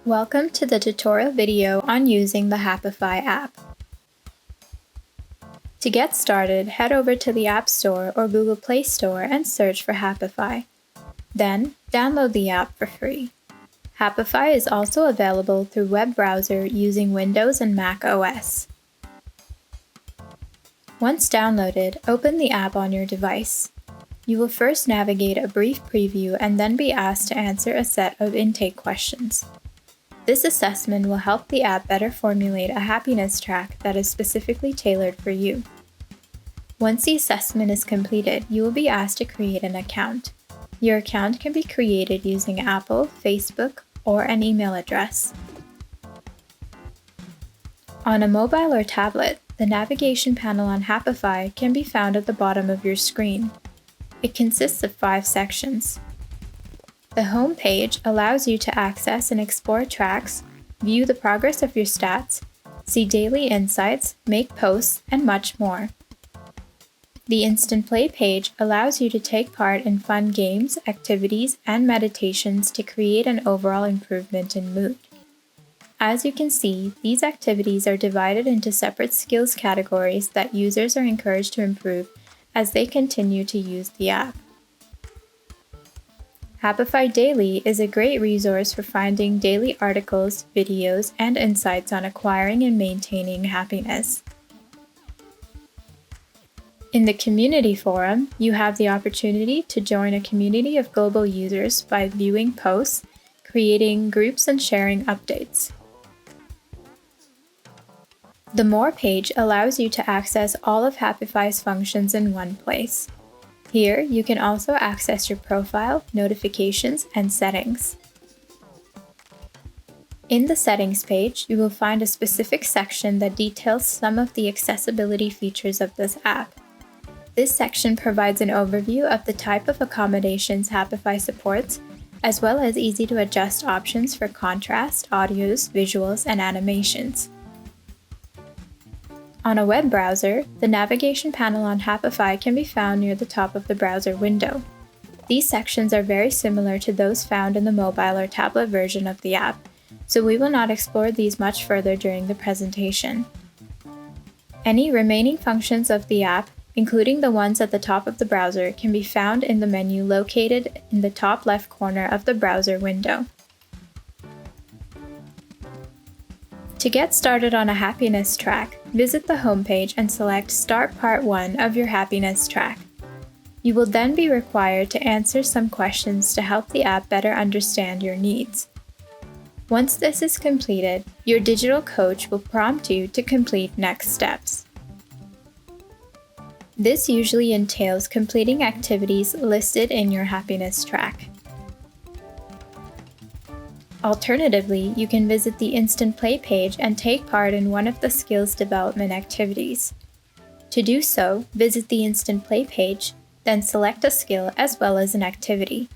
Welcome to the tutorial video on using the Happify app. To get started, head over to the App Store or Google Play Store and search for Happify. Then, download the app for free. Happify is also available through web browser using Windows and Mac OS. Once downloaded, open the app on your device. You will first navigate a brief preview and then be asked to answer a set of intake questions. This assessment will help the app better formulate a happiness track that is specifically tailored for you. Once the assessment is completed, you will be asked to create an account. Your account can be created using Apple, Facebook, or an email address. On a mobile or tablet, the navigation panel on Happify can be found at the bottom of your screen. It consists of 5 sections. The home page allows you to access and explore tracks, view the progress of your stats, see daily insights, make posts, and much more. The Instant Play page allows you to take part in fun games, activities, and meditations to create an overall improvement in mood. As you can see, these activities are divided into separate skills categories that users are encouraged to improve as they continue to use the app. Happify Daily is a great resource for finding daily articles, videos, and insights on acquiring and maintaining happiness. In the Community Forum, you have the opportunity to join a community of global users by viewing posts, creating groups, and sharing updates. The More page allows you to access all of Happify's functions in one place. Here, you can also access your profile, notifications, and settings. In the Settings page, you will find a specific section that details some of the accessibility features of this app. This section provides an overview of the type of accommodations Happify supports, as well as easy-to-adjust options for contrast, audios, visuals, and animations. On a web browser, the navigation panel on Happify can be found near the top of the browser window. These sections are very similar to those found in the mobile or tablet version of the app, so we will not explore these much further during the presentation. Any remaining functions of the app, including the ones at the top of the browser, can be found in the menu located in the top left corner of the browser window. To get started on a happiness track, visit the homepage and select Start Part 1 of your happiness track. You will then be required to answer some questions to help the app better understand your needs. Once this is completed, your digital coach will prompt you to complete next steps. This usually entails completing activities listed in your happiness track. Alternatively, you can visit the Instant Play page and take part in one of the skills development activities. To do so, visit the Instant Play page, then select a skill as well as an activity.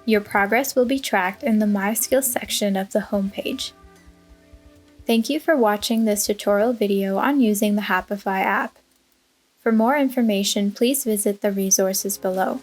Your progress will be tracked in the My Skills section of the homepage. Thank you for watching this tutorial video on using the Happify app. For more information, please visit the resources below.